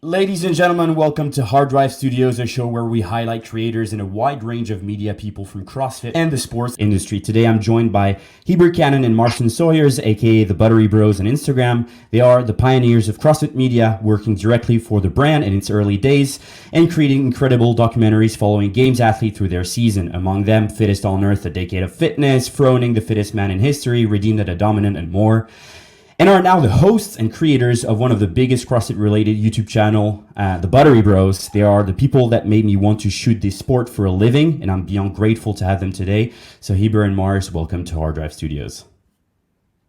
Ladies and gentlemen, welcome to Hard Drive Studios, a show where we highlight creators in a wide range of media, people from CrossFit and the sports industry. Today I'm joined by Heber and Marston Sawyers, aka the Buttery Bros on Instagram. They are the pioneers of CrossFit media, working directly for the brand in its early days and creating incredible documentaries following games athletes through their season. Among them, Fittest on Earth, A Decade of Fitness, Froning, The Fittest Man in History, Redeemed at a Dominant, and more, and are now the hosts and creators of one of the biggest CrossFit related YouTube channel, the Buttery Bros. They are the people that made me want to shoot this sport for a living, and I'm beyond grateful to have them today. So Heber and Mars, welcome to Hard Drive Studios.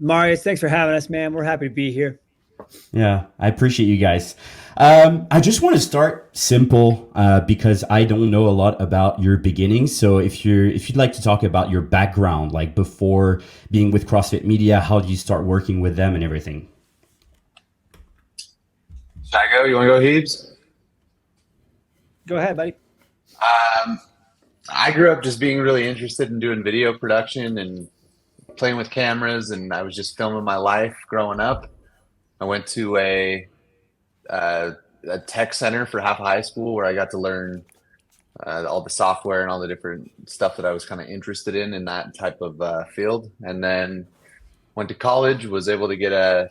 Marius, thanks for having us, man. We're happy to be here. Yeah, I appreciate you guys. I just want to start simple because I don't know a lot about your beginnings. So if you'd like to talk about your background, like before being with CrossFit Media, how did you start working with them and everything? Should I go? You want to go, Heaps? Go ahead, buddy. Um, I grew up just being really interested in doing video production and playing with cameras, and I was just filming my life growing up. I went to uh, a tech center for half of high school where I got to learn all the software and all the different stuff that I was kind of interested in that type of field. And then went to college, was able to get a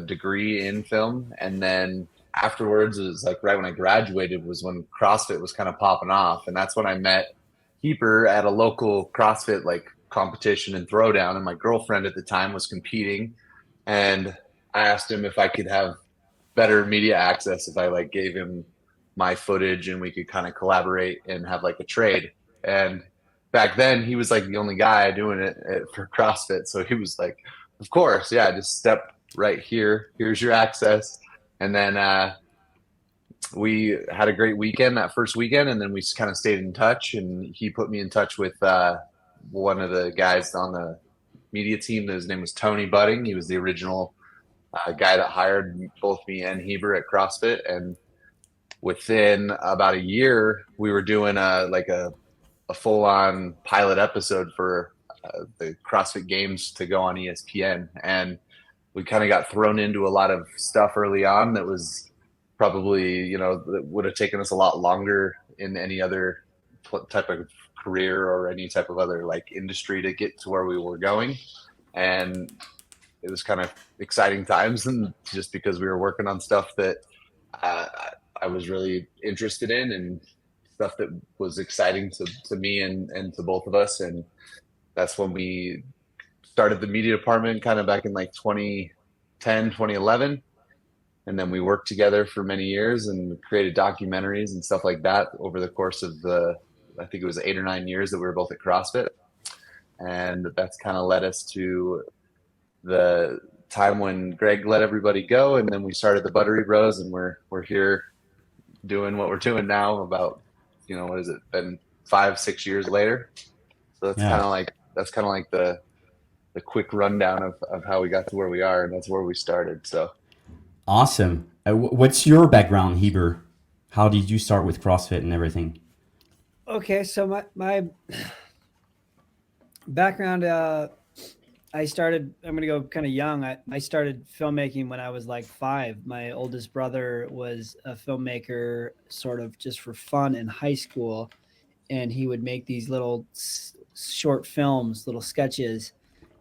degree in film, and then afterwards, it was like right when I graduated was when CrossFit was kind of popping off, and that's when I met Heber at a local CrossFit like competition and throwdown, and my girlfriend at the time was competing, and I asked him if I could have better media access if I like gave him my footage and we could kind of collaborate and have like a trade. And back then he was like the only guy doing it for CrossFit, so he was like, of course, yeah, just step right here, here's your access. And then we had a great weekend that first weekend, and then we kind of stayed in touch, and he put me in touch with one of the guys on the media team. His name was Tony Budding. He was the original guy that hired both me and Heber at CrossFit. And within about a year, we were doing a full-on pilot episode for the CrossFit Games to go on ESPN. And we kind of got thrown into a lot of stuff early on that was probably, that would have taken us a lot longer in any other type of career or any type of other like industry to get to where we were going. And it was kind of exciting times, and just because we were working on stuff that uh, I was really interested in and stuff that was exciting to me and to both of us. And that's when we started the media department kind of back in like 2010, 2011. And then we worked together for many years and created documentaries and stuff like that over the course of I think it was 8 or 9 years that we were both at CrossFit. And that's kind of led us to the time when Greg let everybody go. And then we started the Buttery Bros, and we're here doing what we're doing now about, what has it been, 5, 6 years later. So Yeah, that's kind of like the quick rundown of how we got to where we are, and that's where we started. So awesome. What's your background, Heber? How did you start with CrossFit and everything? Okay, so my background, I'm going to go kind of young. I started filmmaking when I was like 5. My oldest brother was a filmmaker sort of just for fun in high school, and he would make these little short films, little sketches,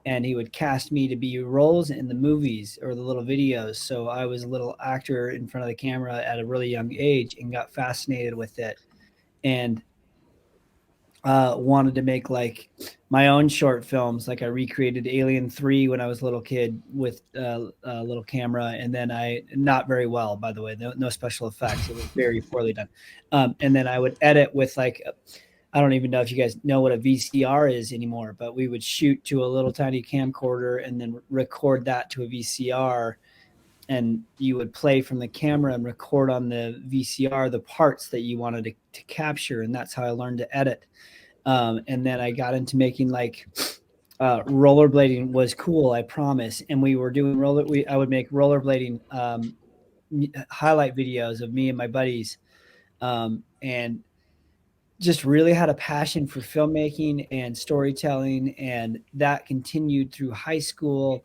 and he would cast me to be roles in the movies or the little videos. So I was a little actor in front of the camera at a really young age and got fascinated with it, and wanted to make like my own short films. Like I recreated Alien 3 when I was a little kid with a little camera, and then not very well, by the way, no special effects. It was very poorly done. And then I would edit with like, I don't even know if you guys know what a VCR is anymore, but we would shoot to a little tiny camcorder and then record that to a VCR. And you would play from the camera and record on the VCR the parts that you wanted to capture. And that's how I learned to edit. And then I got into making like rollerblading was cool, I promise. And we were doing I would make rollerblading highlight videos of me and my buddies, and just really had a passion for filmmaking and storytelling, and that continued through high school.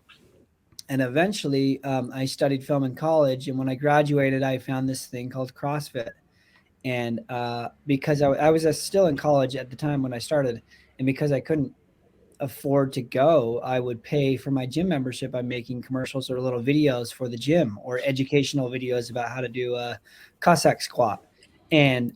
And eventually I studied film in college. And when I graduated, I found this thing called CrossFit. And because I was still in college at the time when I started, and because I couldn't afford to go, I would pay for my gym membership by making commercials or little videos for the gym, or educational videos about how to do a Cossack squat. And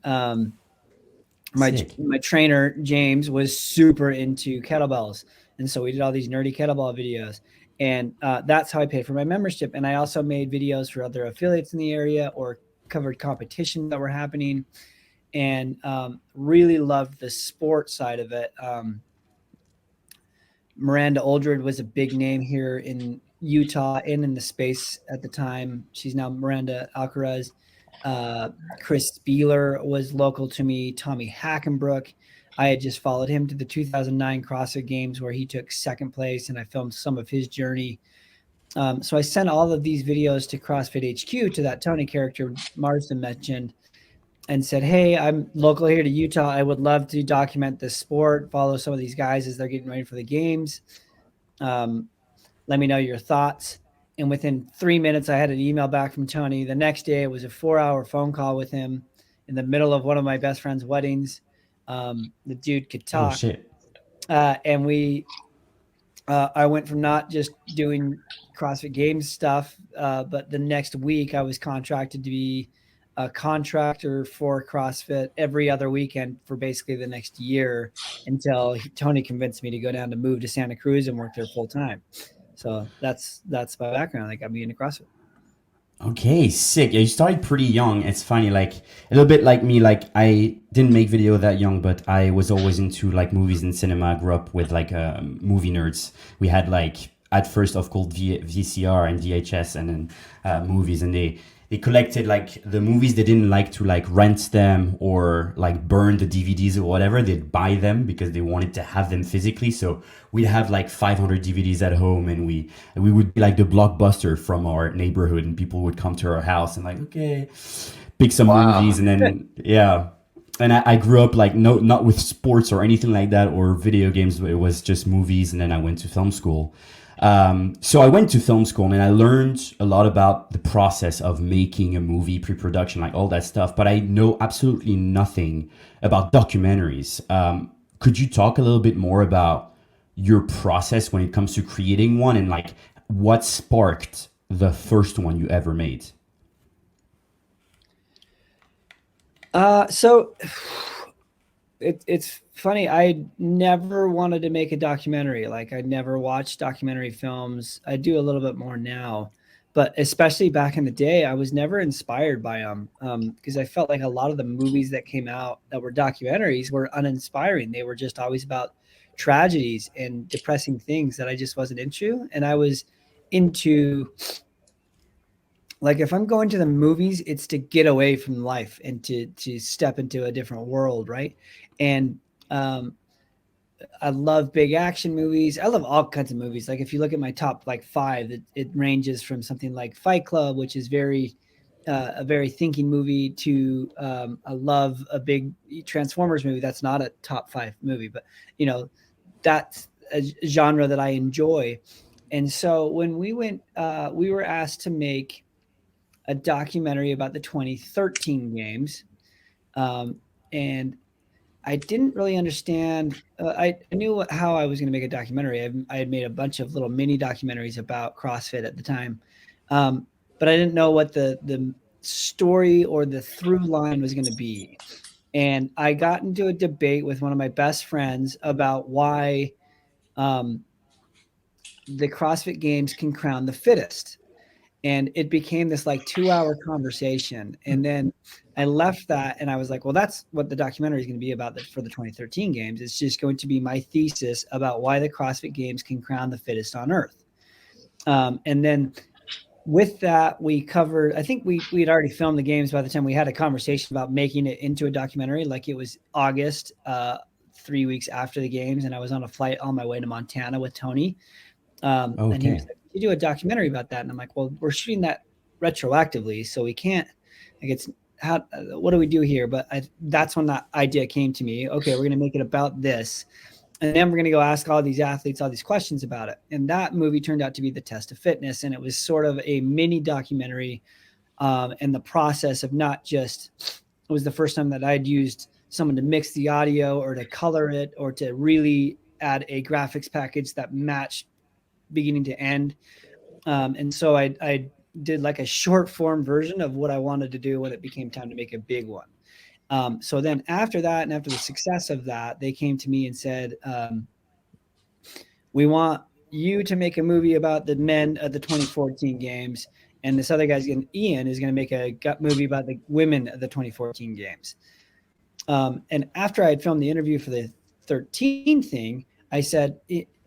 Sick. my trainer James was super into kettlebells, and so we did all these nerdy kettlebell videos, and that's how I paid for my membership. And I also made videos for other affiliates in the area, or covered competitions that were happening, and really loved the sport side of it. Miranda Oldred was a big name here in Utah and in the space at the time. She's now Miranda Alcaraz. Chris Spieler was local to me. Tommy Hackenbrook. I had just followed him to the 2009 CrossFit Games where he took second place, and I filmed some of his journey. So I sent all of these videos to CrossFit HQ, to that Tony character Marston mentioned, and said, hey, I'm local here to Utah. I would love to document this sport, follow some of these guys as they're getting ready for the games. Let me know your thoughts. And within 3 minutes, I had an email back from Tony. The next day, it was a 4-hour phone call with him in the middle of one of my best friend's weddings. The dude could Oh talk. shit. And I went from not just doing CrossFit Games stuff, but the next week I was contracted to be a contractor for CrossFit every other weekend for basically the next year, until Tony convinced me to go down to move to Santa Cruz and work there full time. So that's my background. That got me into CrossFit. Okay, sick. Yeah, you started pretty young. It's funny, like a little bit like me. Like I didn't make video that young, but I was always into like movies and cinema. I grew up with like movie nerds. We had like at first of course VCR and VHS, and then movies, and they collected like the movies. They didn't like to like rent them or like burn the DVDs or whatever. They'd buy them because they wanted to have them physically. So we'd have like 500 DVDs at home, and we would be like the blockbuster from our neighborhood, and people would come to our house and like, okay, pick some Wow. movies. And then yeah, and I grew up like not with sports or anything like that or video games. It was just movies. And then I went to film school. So I went to film school, and I learned a lot about the process of making a movie, pre-production, like all that stuff. But I know absolutely nothing about documentaries. Could you talk a little bit more about your process when it comes to creating one, and like what sparked the first one you ever made? So it's funny. I never wanted to make a documentary. Like I never watched documentary films. I do a little bit more now, but especially back in the day, I was never inspired by them, because I felt like a lot of the movies that came out that were documentaries were uninspiring. They were just always about tragedies and depressing things that I just wasn't into. And I was into, like, if I'm going to the movies, it's to get away from life and to step into a different world, right? And I love big action movies. I love all kinds of movies. Like if you look at my top like 5, it ranges from something like Fight Club, which is a very thinking movie, to I love a big Transformers movie. That's not a top 5 movie, but that's a genre that I enjoy. And so when we were asked to make a documentary about the 2013 games. And I didn't really understand. I knew how I was going to make a documentary. I had made a bunch of little mini documentaries about CrossFit at the time. But I didn't know what the story or the through line was going to be. And I got into a debate with one of my best friends about why the CrossFit Games can crown the fittest. And it became this like 2-hour conversation. And then I left that and I was like, well, that's what the documentary is going to be about for the 2013 games. It's just going to be my thesis about why the CrossFit Games can crown the fittest on earth. And then with that, we covered, I think we had already filmed the games by the time we had a conversation about making it into a documentary. Like it was August, 3 weeks after the games. And I was on a flight on my way to Montana with Tony. And he was like, you do a documentary about that. And I'm like, well, we're shooting that retroactively, so we can't, like, it's what do we do here? But that's when that idea came to me. Okay, we're going to make it about this. And then we're going to go ask all these athletes all these questions about it. And that movie turned out to be The Test of Fitness. And it was sort of a mini documentary, and the process of not just, it was the first time that I'd used someone to mix the audio or to color it or to really add a graphics package that matched beginning to end. And so I did like a short form version of what I wanted to do when it became time to make a big one. So then after that, and after the success of that, they came to me and said, we want you to make a movie about the men of the 2014 games. And this other guy's Ian is going to make a movie about the women of the 2014 games. And after I had filmed the interview for the 13 thing, I said,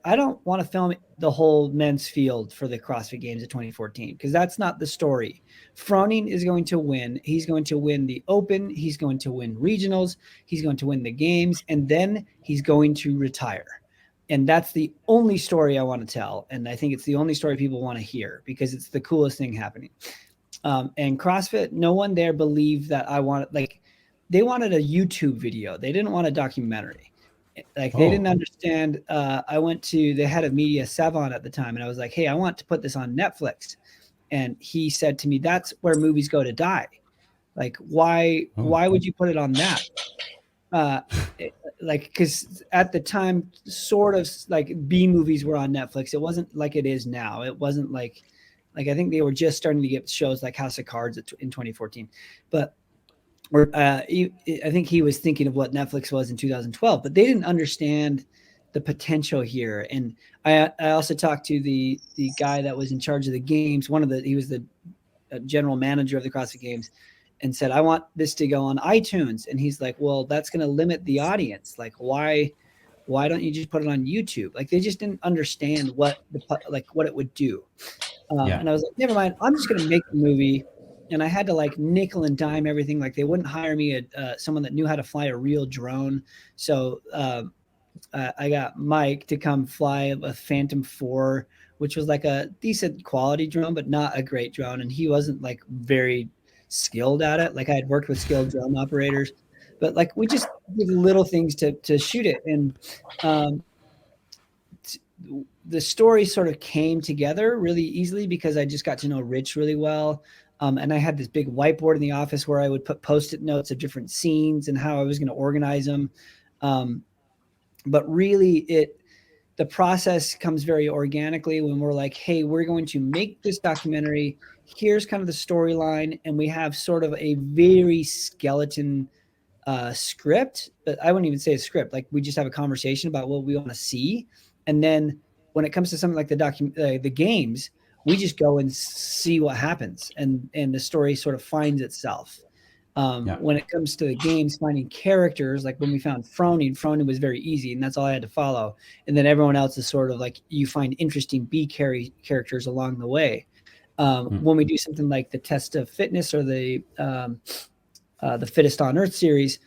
I don't want to film the whole men's field for the CrossFit Games of 2014 because that's not the story. Froning is going to win. He's going to win the Open. He's going to win regionals. He's going to win the games. And then he's going to retire. And that's the only story I want to tell. And I think it's the only story people want to hear because it's the coolest thing happening. And CrossFit, no one there believed that I wanted, like, they wanted a YouTube video. They didn't want a documentary. Like they didn't understand. I went to the head of media, Savon, at the time, and I was like, hey, I want to put this on Netflix. And he said to me, that's where movies go to die. Like, why would you put it on that? Like, because at the time, sort of like B movies were on Netflix. It wasn't like it is now. It wasn't like I think they were just starting to get shows like House of Cards in 2014. But I think he was thinking of what Netflix was in 2012, but they didn't understand the potential here. And I also talked to the guy that was in charge of the games. He was the general manager of the CrossFit Games, and said, I want this to go on iTunes. And he's like, well, that's going to limit the audience. Like, why don't you just put it on YouTube? Like, they just didn't understand what it would do. And I was like, never mind. I'm just going to make the movie. And I had to like nickel and dime everything. Like they wouldn't hire me someone that knew how to fly a real drone. So I got Mike to come fly a Phantom 4, which was like a decent quality drone, but not a great drone. And he wasn't like very skilled at it. Like I had worked with skilled drone operators, but like we just did little things to shoot it. And the story sort of came together really easily because I just got to know Rich really well. And I had this big whiteboard in the office where I would put Post-it notes of different scenes and how I was going to organize them. But really the process comes very organically when we're like, hey, we're going to make this documentary. Here's kind of the storyline. And we have sort of a very skeleton script, but I wouldn't even say a script. Like we just have a conversation about what we want to see. And then when it comes to something like the games, we just go and see what happens, and the story sort of finds itself. When it comes to the games, finding characters, like when we found Froning was very easy, and that's all I had to follow. And then everyone else is sort of like you find interesting B characters along the way. When we do something like the Test of Fitness or the Fittest on Earth series,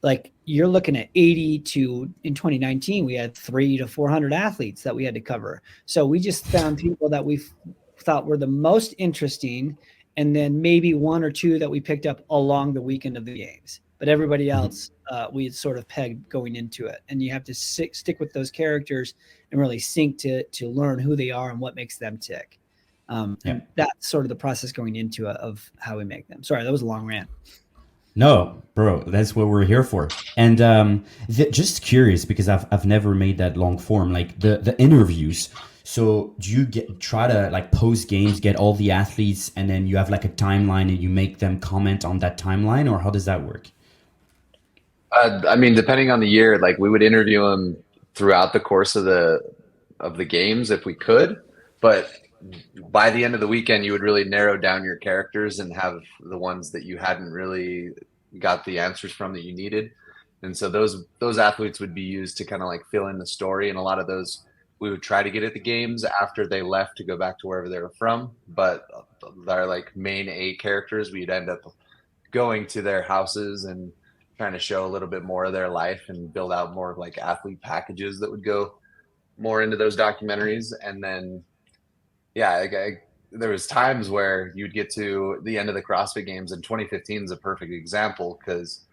like you're looking at 80 to, in 2019, we had 300 to 400 athletes that we had to cover. So we just found people that we thought were the most interesting. And then maybe one or two that we picked up along the weekend of the games, but everybody else, we had sort of pegged going into it. And you have to stick with those characters and really sink to learn who they are and what makes them tick. And that's sort of the process going into it of how we make them. Sorry, that was a long rant. No, bro, that's what we're here for. And just curious, because I've never made that long form, like the interviews. So do you try to like post games, get all the athletes, and then you have like a timeline and you make them comment on that timeline, or how does that work? I mean, depending on the year, like we would interview them throughout the course of the games if we could, but by the end of the weekend, you would really narrow down your characters and have the ones that you hadn't really got the answers from that you needed. And so those athletes would be used to kind of like fill in the story. And a lot of those we would try to get at the games after they left to go back to wherever they were from. But our like main A characters, we'd end up going to their houses and trying to show a little bit more of their life and build out more like athlete packages that would go more into those documentaries. And then there was times where you'd get to the end of the CrossFit Games, and 2015 is a perfect example because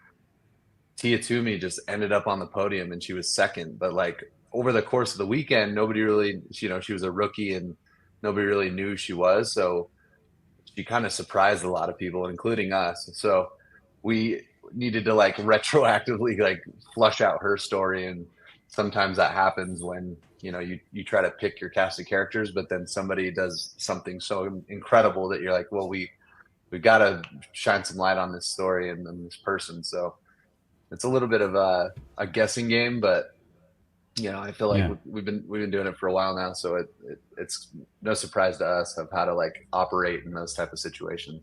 Tia Toomey just ended up on the podium and she was second. But like over the course of the weekend, nobody really, she was a rookie and nobody really knew who she was. So she kind of surprised a lot of people, including us. So we needed to like retroactively like flush out her story. And sometimes that happens when, you try to pick your cast of characters, but then somebody does something so incredible that you're like, well, we got to shine some light on this story and this person. So it's a little bit of a guessing game, but I feel like Yeah. we've been doing it for a while now, so it's no surprise to us of how to like operate in those type of situations.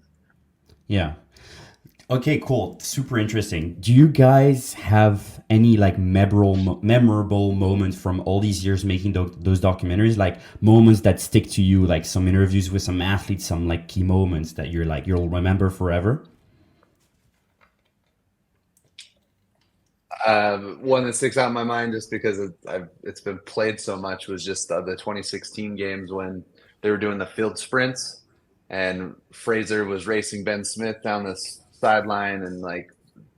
Yeah. Okay, cool. Super interesting. Do you guys have any like memorable moments from all these years making those documentaries? Like moments that stick to you, like some interviews with some athletes, some like key moments that you'll remember forever? One that sticks out in my mind just because it's been played so much was just the 2016 games when they were doing the field sprints and Fraser was racing Ben Smith down this sideline, and like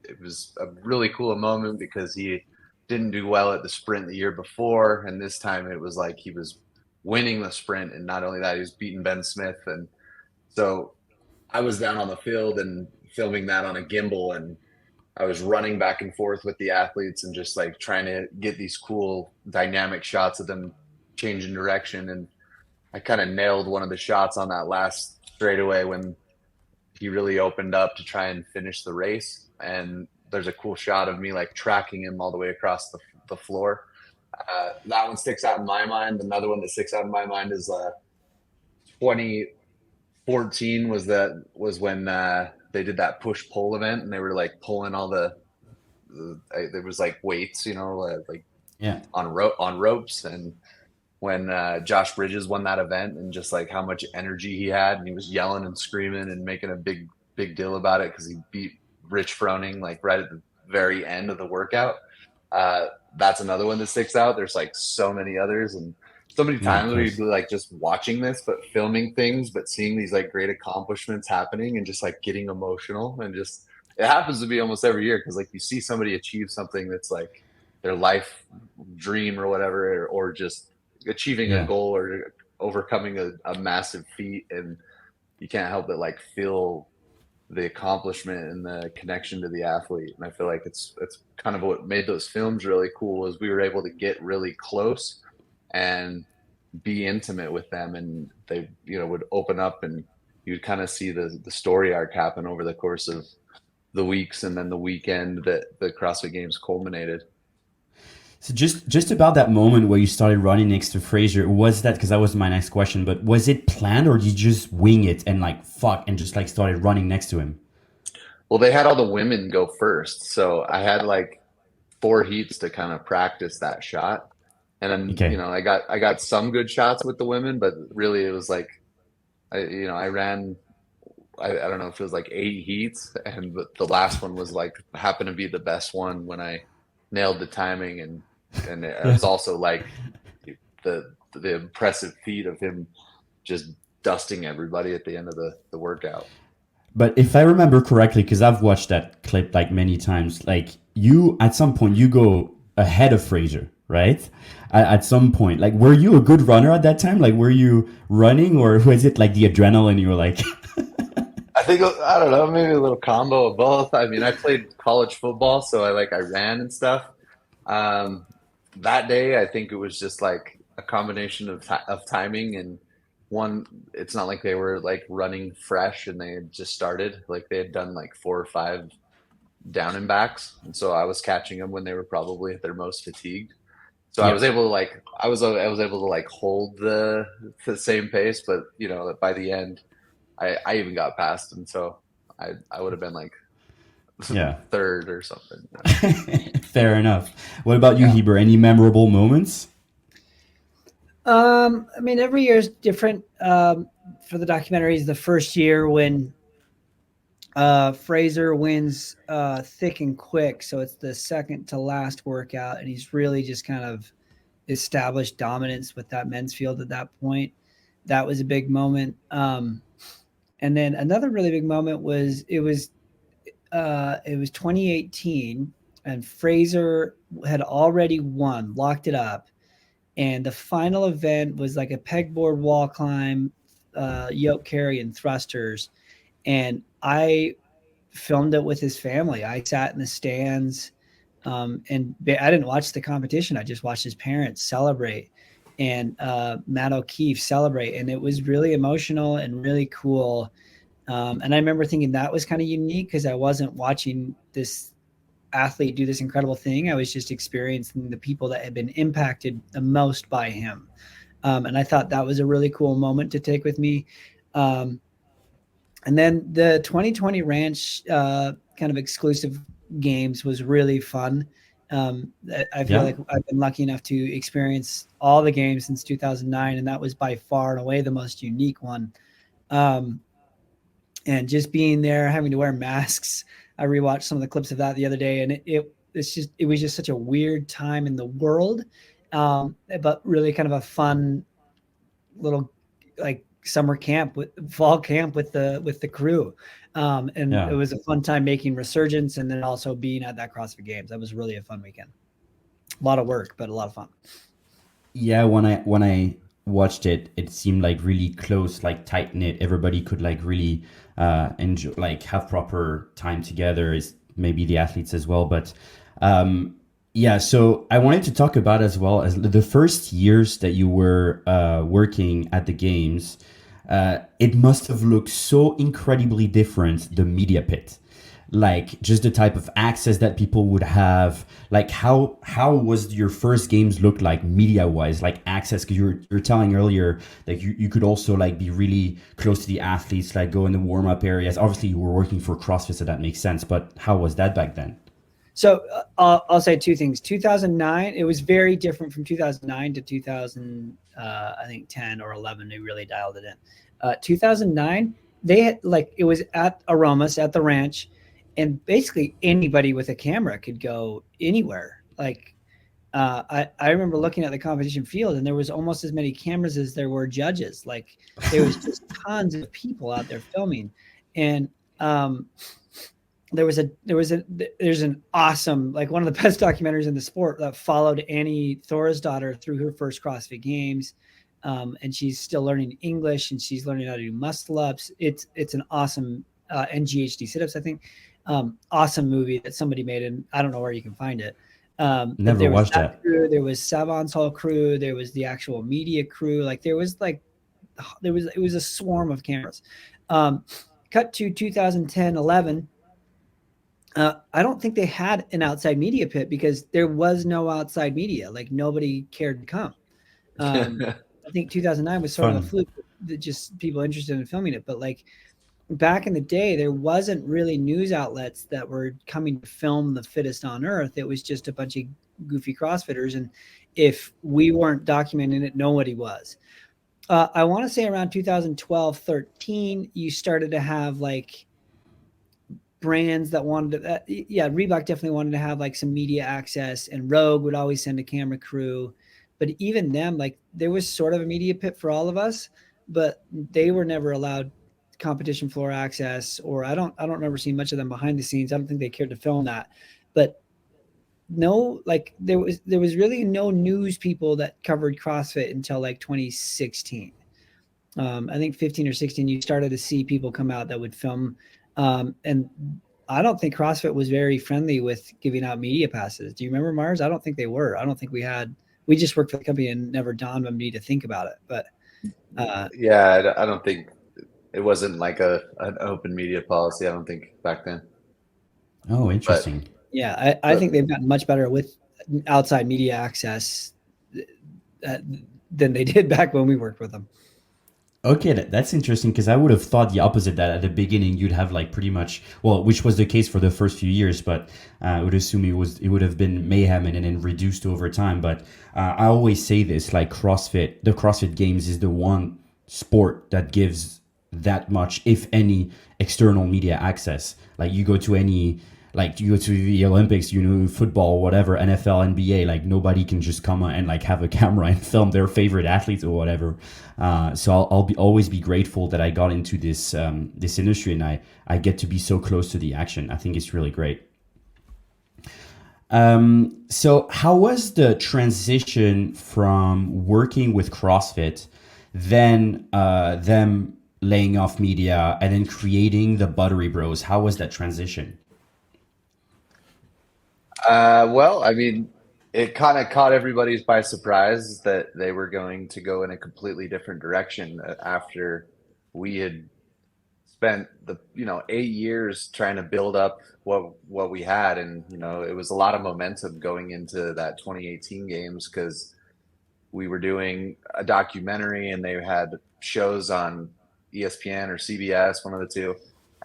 it was a really cool moment because he didn't do well at the sprint the year before, and this time it was like he was winning the sprint, and not only that, he was beating Ben Smith. And so I was down on the field and filming that on a gimbal, and I was running back and forth with the athletes and just like trying to get these cool dynamic shots of them changing direction. And I kind of nailed one of the shots on that last straightaway when he really opened up to try and finish the race. And there's a cool shot of me like tracking him all the way across the floor. That one sticks out in my mind. Another one that sticks out in my mind is 2014 was when they did that push pull event, and they were like pulling all there was like weights, like Yeah. on ropes. And when Josh Bridges won that event, and just like how much energy he had, and he was yelling and screaming and making a big deal about it because he beat Rich Froning like right at the very end of the workout. That's another one that sticks out. There's like so many others, and so many Yeah, of times where you'd course. be like just watching this, but filming things, but seeing these like great accomplishments happening and just like getting emotional. And just it happens to be almost every year because like you see somebody achieve something that's like their life dream or whatever, or just achieving a Yeah. goal or overcoming a massive feat, and you can't help but like feel the accomplishment and the connection to the athlete. And I feel like it's kind of what made those films really cool is we were able to get really close and be intimate with them, and they would open up, and you'd kind of see the story arc happen over the course of the weeks and then the weekend that the CrossFit Games culminated. So just about that moment where you started running next to Fraser, was that, because that was my next question, but was it planned or did you just wing it and like fuck and just like started running next to him? Well, they had all the women go first, so I had like 4 heats to kind of practice that shot. And then, Okay. I got some good shots with the women, but really it was like, I ran, I don't know if it was like 8 heats, and the last one was like happened to be the best one when I nailed the timing, and it was also like the impressive feat of him just dusting everybody at the end of the workout. But if I remember correctly, because I've watched that clip like many times, like you at some point you go ahead of Fraser, right? At some point, like were you a good runner at that time? Like were you running, or was it like the adrenaline? You were like, I think I don't know, maybe a little combo of both. I mean, I played college football, so I ran and stuff. Um, that day, I think it was just like a combination of timing and one. It's not like they were like running fresh and they had just started. Like they had done like 4 or 5 down and backs, and so I was catching them when they were probably at their most fatigued. So I yeah, was able to like I was able to like hold the same pace, but by the end, I even got past them, so I would have been like yeah. third or something. Fair enough. What about you, Yeah. Heber? Any memorable moments? I mean, every year is different. For the documentaries, the first year when Fraser wins thick and quick, so it's the second to last workout, and he's really just kind of established dominance with that men's field at that point. That was a big moment. And then another really big moment was it was 2018. and Fraser had already won, locked it up. And the final event was like a pegboard wall climb, yoke carry, and thrusters. And I filmed it with his family. I sat in the stands, and I didn't watch the competition. I just watched his parents celebrate and Matt O'Keefe celebrate. And it was really emotional and really cool. And I remember thinking that was kind of unique because I wasn't watching this athlete do this incredible thing. I was just experiencing the people that had been impacted the most by him. And I thought that was a really cool moment to take with me. And then the 2020 Ranch kind of exclusive games was really fun. I feel like I've been lucky enough to experience all the games since 2009, and that was by far and away the most unique one. And just being there, having to wear masks. I rewatched some of the clips of that the other day, and it was just such a weird time in the world, but really kind of a fun little like summer camp fall camp with the crew. It was a fun time making Resurgence and then also being at that CrossFit Games. That was really a fun weekend. A lot of work, but a lot of fun. Yeah, when I watched it, it seemed like really close, like tight knit. Everybody could like really enjoy, like have proper time together. Is maybe the athletes as well, but yeah. So I wanted to talk about as well as the first years that you were working at the games. It must have looked so incredibly different, the media pit. Like just the type of access that people would have, like how was your first games look like media wise, like access? Because you're telling earlier that you could also like be really close to the athletes, like go in the warm up areas. Obviously you were working for CrossFit, so that makes sense. But how was that back then? So I'll say two things. 2009, it was very different from 2009 to 2000. I think 10 or 11. They really dialed it in. 2009, they had like it was at Aromas at the ranch. And basically anybody with a camera could go anywhere. Like I remember looking at the competition field and there was almost as many cameras as there were judges. Like there was just tons of people out there filming. And there's an awesome, like one of the best documentaries in the sport that followed Annie Thorisdottir through her first CrossFit Games. And she's still learning English and she's learning how to do muscle ups. It's an awesome NGHD sit-ups, I think. Awesome movie that somebody made, and I don't know where you can find it. Never watched that. Crew, there was Savon's whole crew. There was the actual media crew. Like it was a swarm of cameras. Cut to 2010-11. I don't think they had an outside media pit because there was no outside media. Like nobody cared to come. I think 2009 was sort of a fluke that just people interested in filming it, but like. Back in the day, there wasn't really news outlets that were coming to film the fittest on earth. It was just a bunch of goofy CrossFitters. And if we weren't documenting it, nobody was. I want to say around 2012, 13, you started to have like brands that wanted to, Reebok definitely wanted to have like some media access, and Rogue would always send a camera crew. But even them, like there was sort of a media pit for all of us, but they were never allowed competition floor access, or I don't remember seeing much of them behind the scenes. I don't think they cared to film that, but no, like there was really no news people that covered CrossFit until like 2016. I think 15 or 16, you started to see people come out that would film. And I don't think CrossFit was very friendly with giving out media passes. Do you remember, Mars? I don't think they were. I don't think we just worked for the company and never dawned on me to think about it. But yeah, I don't think it wasn't like an open media policy, I don't think, back then. Oh, interesting. But, yeah, I think they've gotten much better with outside media access than they did back when we worked with them. Okay, that's interesting, because I would have thought the opposite, that at the beginning you'd have like pretty much, well, which was the case for the first few years, but I would assume it would have been mayhem and then reduced over time. But I always say this, like the CrossFit Games is the one sport that gives that much, if any, external media access. Like you go to the Olympics, football, whatever, NFL, NBA, like nobody can just come and like have a camera and film their favorite athletes or whatever. So I'll always be grateful that I got into this industry, and I get to be so close to the action. I think it's really great. So how was the transition from working with CrossFit, then them laying off media, and then creating the Buttery Bros? How was that transition? Well, I mean, it kind of caught everybody by surprise that they were going to go in a completely different direction after we had spent the 8 years trying to build up what we had, and it was a lot of momentum going into that 2018 games because we were doing a documentary and they had shows on ESPN or CBS, one of the two.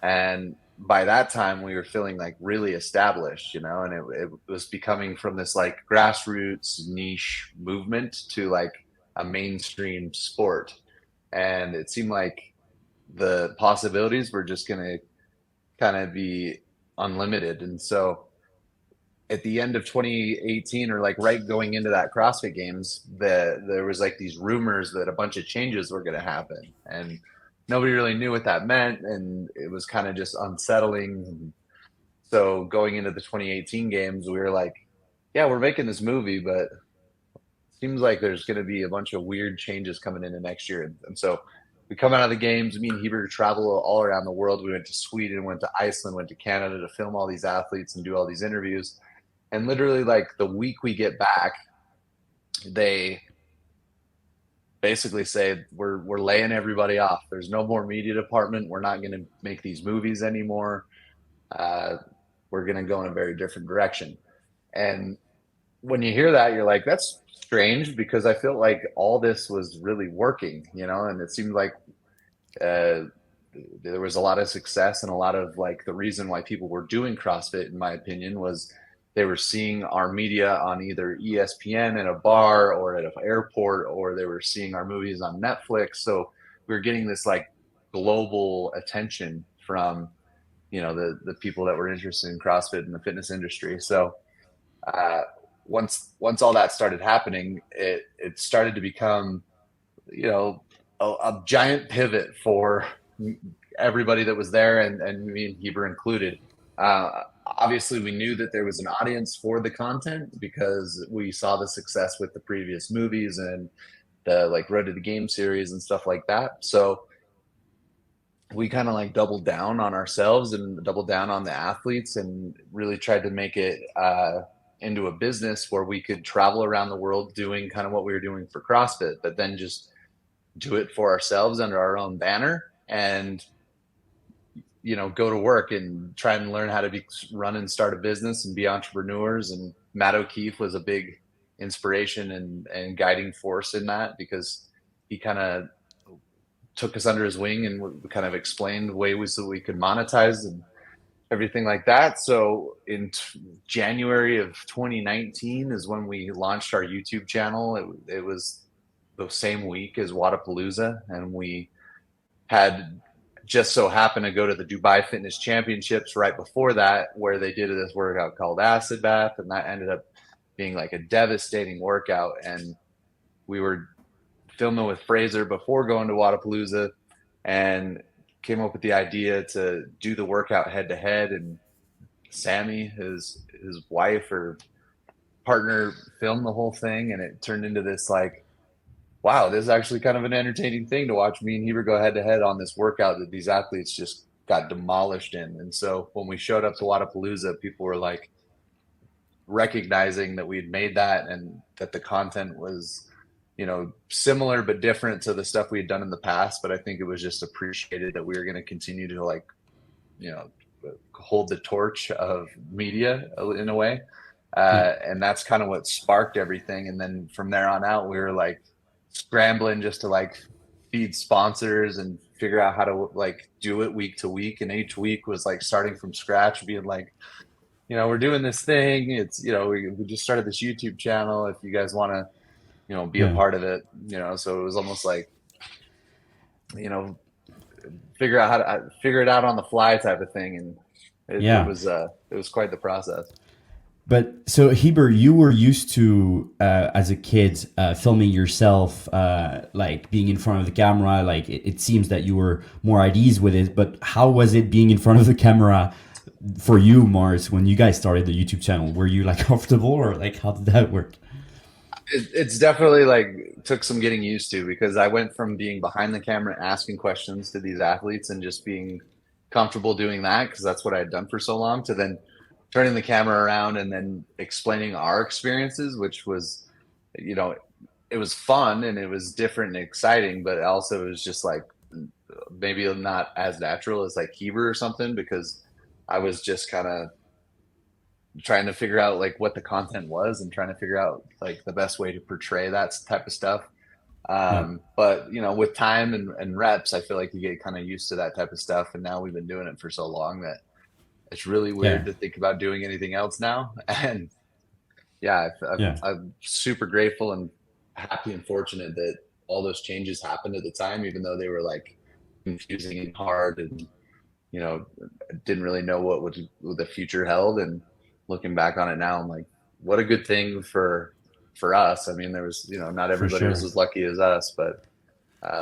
And by that time, we were feeling like really established, and it was becoming from this like grassroots niche movement to like a mainstream sport. And it seemed like the possibilities were just going to kind of be unlimited. And so at the end of 2018, or like right going into that CrossFit games, there was like these rumors that a bunch of changes were going to happen, and nobody really knew what that meant, and it was kind of just unsettling. So going into the 2018 games, we were like, yeah, we're making this movie, but it seems like there's going to be a bunch of weird changes coming into next year. And so we come out of the games, me and Heber travel all around the world. We went to Sweden, went to Iceland, went to Canada to film all these athletes and do all these interviews. And literally, like the week we get back, they basically say we're laying everybody off. There's no more media department. We're not going to make these movies anymore. We're going to go in a very different direction. And when you hear that, you're like, that's strange, because I feel like all this was really working, and it seemed like there was a lot of success, and a lot of like the reason why people were doing CrossFit, in my opinion, was they were seeing our media on either ESPN in a bar or at an airport, or they were seeing our movies on Netflix. So we were getting this like global attention from, the people that were interested in CrossFit and the fitness industry. So once all that started happening, it started to become, a giant pivot for everybody that was there, and me and Heber included. Obviously, we knew that there was an audience for the content because we saw the success with the previous movies and the like Road to the Game series and stuff like that. So we kind of like doubled down on ourselves and doubled down on the athletes, and really tried to make it into a business where we could travel around the world doing kind of what we were doing for CrossFit, but then just do it for ourselves under our own banner, and go to work and try and learn how to run and start a business and be entrepreneurs. And Matt O'Keefe was a big inspiration and guiding force in that, because he kind of took us under his wing and kind of explained ways that we could monetize and everything like that. So in January of 2019 is when we launched our YouTube channel. It was the same week as Wadapalooza, and we had just so happened to go to the Dubai Fitness Championships right before that, where they did this workout called Acid Bath, and that ended up being like a devastating workout. And we were filming with Fraser before going to Wadapalooza, and came up with the idea to do the workout head to head. And Sammy, his wife or partner, filmed the whole thing, and it turned into this like, wow, this is actually kind of an entertaining thing to watch me and Heber go head to head on this workout that these athletes just got demolished in. And so when we showed up to Wadapalooza, people were like recognizing that we had made that, and that the content was, similar but different to the stuff we had done in the past. But I think it was just appreciated that we were going to continue to like, hold the torch of media in a way. And that's kind of what sparked everything. And then from there on out, we were like scrambling just to like feed sponsors and figure out how to like do it week to week. And each week was like starting from scratch, being like, we're doing this thing. It's, we just started this YouTube channel. If you guys want to, be a part of it, so it was almost like, figure it out on the fly type of thing. And it was quite the process. But so Heber, you were used to as a kid filming yourself, like being in front of the camera. Like it seems that you were more at ease with it. But how was it being in front of the camera for you, Mars, when you guys started the YouTube channel, were you like comfortable, or like how did that work? It's definitely like took some getting used to because I went from being behind the camera asking questions to these athletes and just being comfortable doing that because that's what I had done for so long to then turning the camera around and then explaining our experiences, which was, you know, it was fun and it was different and exciting, but also it was just like maybe not as natural as like Heber or something because I was just kind of trying to figure out like what the content was and trying to figure out like the best way to portray that type of stuff. Yeah, But you know, with time and reps, I feel like you get kind of used to that type of stuff. And now we've been doing it for so long that it's really weird yeah, to think about doing anything else now. And yeah, yeah, I'm super grateful and happy and fortunate that all those changes happened at the time, even though they were like confusing and hard and, you know, didn't really know what the future held. And looking back on it now, I'm like, what a good thing for us. I mean, there was, you know, not for everybody was sure. as lucky as us, but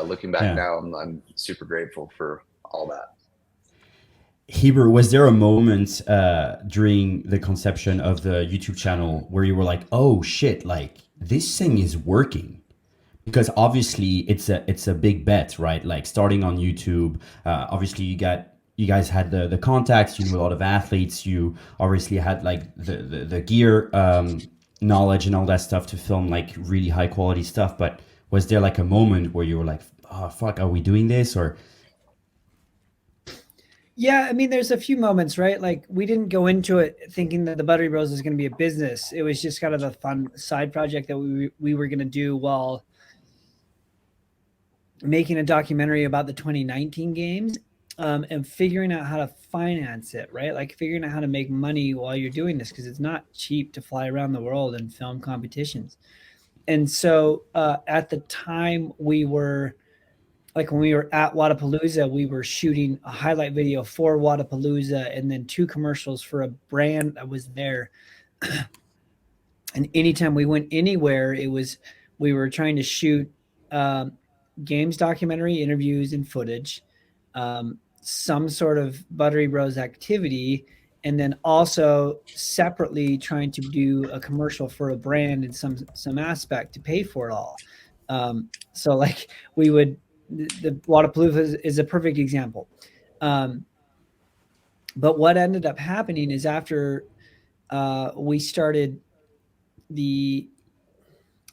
looking back Yeah. now, I'm super grateful for all that. Heber, was there a moment during the conception of the YouTube channel where you were like, "Oh shit! Like this thing is working"? Because obviously it's a big bet, right? Like starting on YouTube, obviously you guys had the contacts, you knew a lot of athletes, you obviously had like the gear knowledge and all that stuff to film like really high quality stuff. But was there like a moment where you were like, "Oh fuck, are we doing this?" Or Yeah, I mean, there's a few moments, right? Like we didn't go into it thinking that the Buttery Bros is going to be a business. It was just kind of a fun side project that we were going to do while making a documentary about the 2019 games, and figuring out how to finance it, right? Like figuring out how to make money while you're doing this because it's not cheap to fly around the world and film competitions. And so at the time we were like when we were at Wadapalooza, we were shooting a highlight video for Wadapalooza and then 2 commercials for a brand that was there. And anytime we went anywhere, we were trying to shoot games documentary interviews and footage, some sort of Buttery Bros activity, and then also separately trying to do a commercial for a brand in some aspect to pay for it all. So like we would the Wadapalooza is a perfect example. But what ended up happening is after we started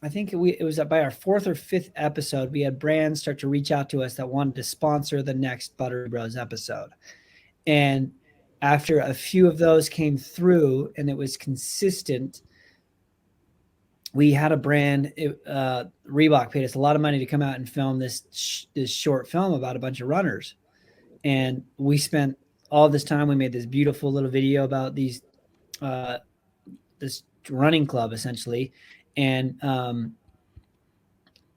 I think it was by our 4th or 5th episode, we had brands start to reach out to us that wanted to sponsor the next Buttery Bros episode. And after a few of those came through and it was consistent, we had a brand, Reebok paid us a lot of money to come out and film this short film about a bunch of runners. And we spent all this time, we made this beautiful little video about this running club essentially. And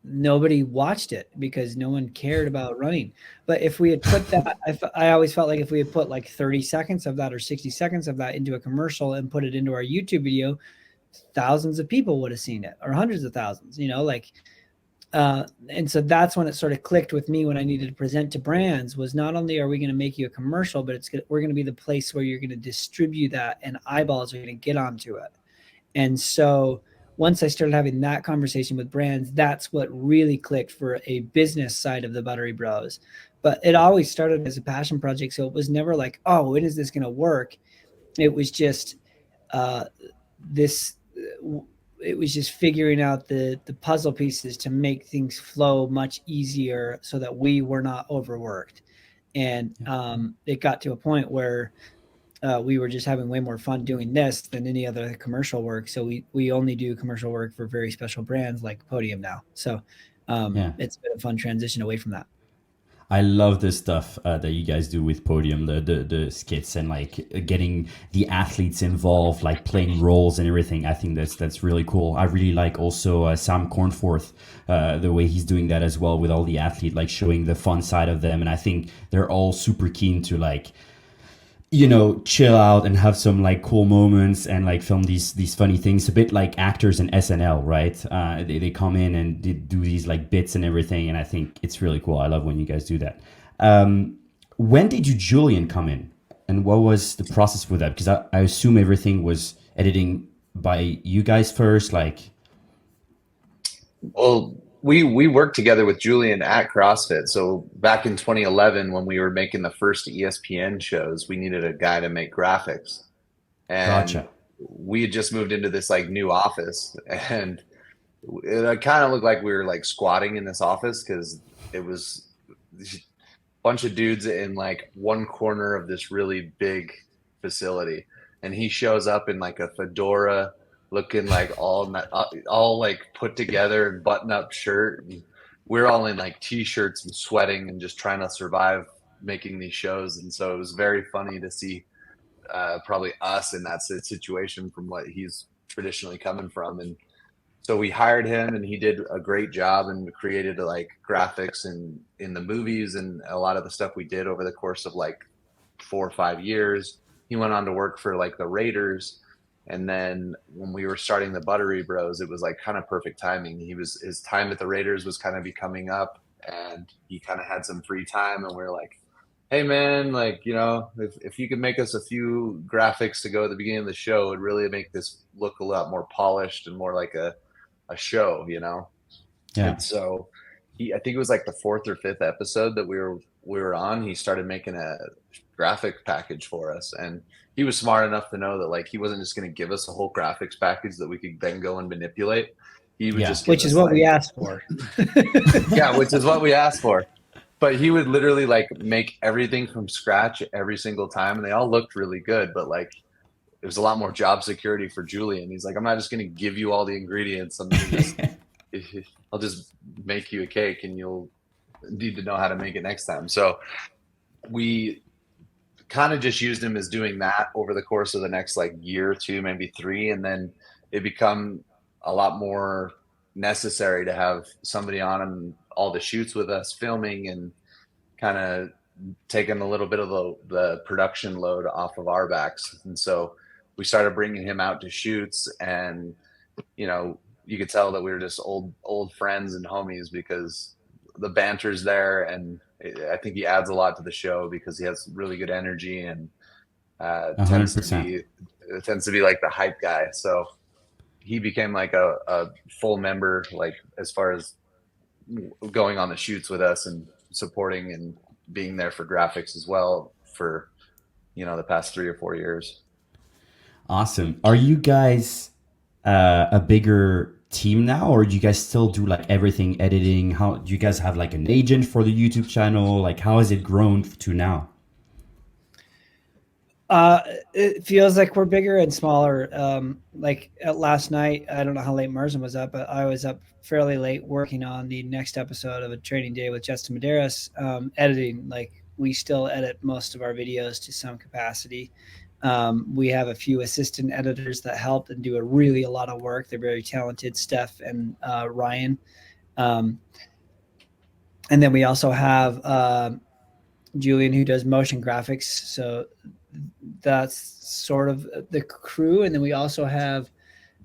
nobody watched it because no one cared about running. But if we had put that, I always felt like if we had put like 30 seconds of that or 60 seconds of that into a commercial and put it into our YouTube video, thousands of people would have seen it, or hundreds of thousands, you know, like, and so that's when it sort of clicked with me when I needed to present to brands was not only are we going to make you a commercial, but we're going to be the place where you're going to distribute that and eyeballs are going to get onto it. And so once I started having that conversation with brands, that's what really clicked for a business side of the Buttery Bros. But it always started as a passion project. So it was never like, oh, when is this going to work? It was just it was just figuring out the puzzle pieces to make things flow much easier so that we were not overworked. And it got to a point where we were just having way more fun doing this than any other commercial work. So we only do commercial work for very special brands like Podium now. So yeah. it's been a fun transition away from that. I love the stuff that you guys do with Podium, the skits and like getting the athletes involved, like playing roles and everything. I think that's really cool. I really like also Sam Cornforth, the way he's doing that as well with all the athlete, like showing the fun side of them. And I think they're all super keen to like, you know, chill out and have some like cool moments and like film these funny things, a bit like actors in SNL, right? They come in and they do these like bits and everything, and I think it's really cool. I love when you guys do that. When did you Julian come in And what was the process with that? Because I assume everything was editing by you guys first, like. Well, we worked together with Julian at CrossFit. So back in 2011, when we were making the first ESPN shows, we needed a guy to make graphics, and Gotcha. we had just moved into this like new office, and it kind of looked like we were like squatting in this office because it was a bunch of dudes in like one corner of this really big facility, and he shows up in like a fedora, looking like all like put together and button up shirt, and we're all in like t-shirts and sweating and just trying to survive making these shows. And so it was very funny to see probably us in that situation from what he's traditionally coming from. And so we hired him, and he did a great job and created like graphics and in the movies and a lot of the stuff we did over the course of like 4 or 5 years. He went on to work for like the Raiders, and then when we were starting the Buttery Bros, it was like kind of perfect timing. His time at the Raiders was kind of becoming up, and he kind of had some free time, and we were like, hey man, like, if you could make us a few graphics to go at the beginning of the show, it'd really make this look a lot more polished and more like a show. Yeah. And so I think it was like the fourth or fifth episode that we were on, he started making a graphic package for us. And he was smart enough to know that like he wasn't just going to give us a whole graphics package that we could then go and manipulate. He would just which is what we asked for. Yeah, which is what we asked for. But he would literally like make everything from scratch every single time, and they all looked really good, but like it was a lot more job security for Julian. He's like, I'm not just going to give you all the ingredients. I'll just make you a cake, and you'll need to know how to make it next time. So we kind of just used him as doing that over the course of the next like year or two, maybe 3. And then it become a lot more necessary to have somebody on all the shoots with us filming and kind of taking a little bit of the production load off of our backs. And so we started bringing him out to shoots, and, you could tell that we were just old friends and homies because the banter's there. And I think he adds a lot to the show because he has really good energy and tends to be like the hype guy. So he became like a full member, like as far as going on the shoots with us and supporting and being there for graphics as well for, the past 3 or 4 years. Awesome. Are you guys a bigger team now, or do you guys still do like everything editing? How do you guys have like an agent for the YouTube channel? Like how has it grown to now? It feels like we're bigger and smaller. Like last night, I don't know how late Marston was up, but I was up fairly late working on the next episode of A Training Day with Justin Medeiros, editing. Like we still edit most of our videos to some capacity. We have a few assistant editors that help and do a lot of work. They're very talented, Steph and Ryan. And then we also have Julian, who does motion graphics. So that's sort of the crew. And then we also have,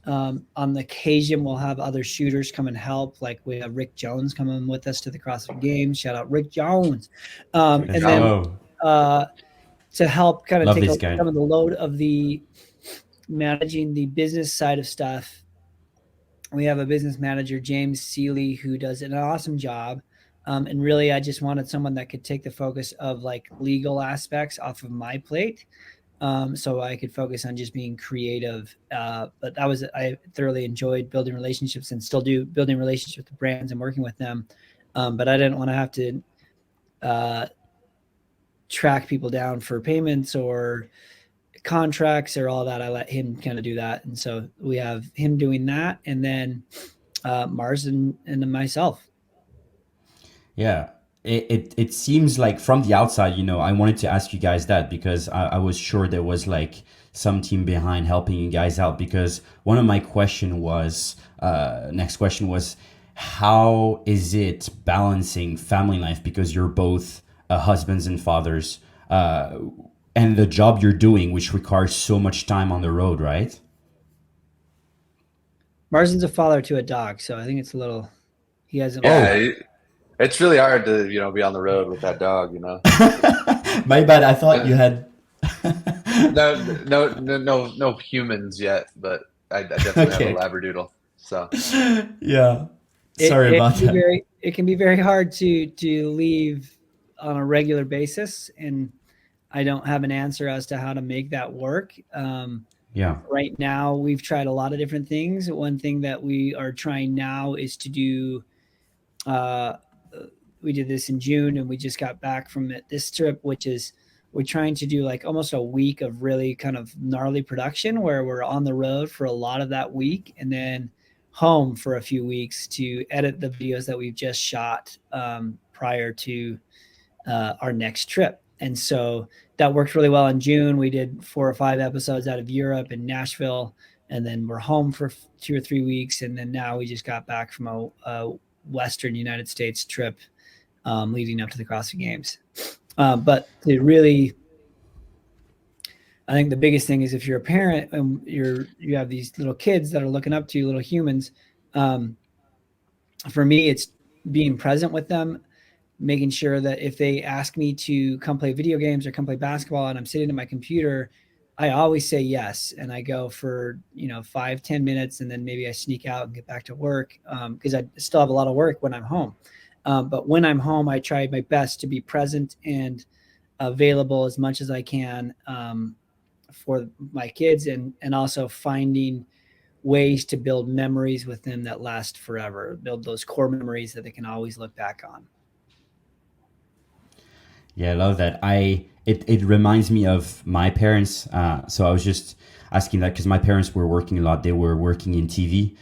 on the occasion, we'll have other shooters come and help. Like we have Rick Jones coming with us to the CrossFit Games. Shout out Rick Jones. And then to help kind of take some of the load of the managing the business side of stuff, we have a business manager, James Seeley, who does an awesome job. And really, I just wanted someone that could take the focus of like legal aspects off of my plate, so I could focus on just being creative. But I thoroughly enjoyed building relationships and still do building relationships with the brands and working with them. But I didn't want to have to track people down for payments or contracts or all that. I let him kind of do that. And so we have him doing that, and then Marston and then myself. Yeah, it seems like from the outside, I wanted to ask you guys that because I was sure there was like some team behind helping you guys out, because one of my next question was, how is it balancing family life? Because you're both husbands and fathers, and the job you're doing, which requires so much time on the road, right? Marston's a father to a dog, so I think it's he hasn't. Yeah, it's really hard to, be on the road with that dog, My bad. I thought you had No humans yet, but I definitely have a Okay. labradoodle. So Yeah. it, Sorry it about can be that. very it can be very hard to leave on a regular basis, and I don't have an answer as to how to make that work. Yeah. Right now, we've tried a lot of different things. One thing that we are trying now is to do. Uh, we did this in June, and we just got back from it, this trip, which is we're trying to do like almost a week of really kind of gnarly production, where we're on the road for a lot of that week, and then home for a few weeks to edit the videos that we've just shot prior to our next trip. And so that worked really well in June. We did 4 or 5 episodes out of Europe and Nashville, and then we're home for 2 or 3 weeks. And then now we just got back from a Western United States trip leading up to the CrossFit Games. But to really, I think the biggest thing is if you're a parent and you have these little kids that are looking up to you, little humans. Um, for me, it's being present with them, making sure that if they ask me to come play video games or come play basketball and I'm sitting at my computer, I always say yes. And I go for, 5, 10 minutes, and then maybe I sneak out and get back to work. Cause I still have a lot of work when I'm home. But when I'm home, I try my best to be present and available as much as I can, for my kids, and also finding ways to build memories with them that last forever, build those core memories that they can always look back on. Yeah, I love that. It reminds me of my parents. So I was just asking that because my parents were working a lot. They were working in TV.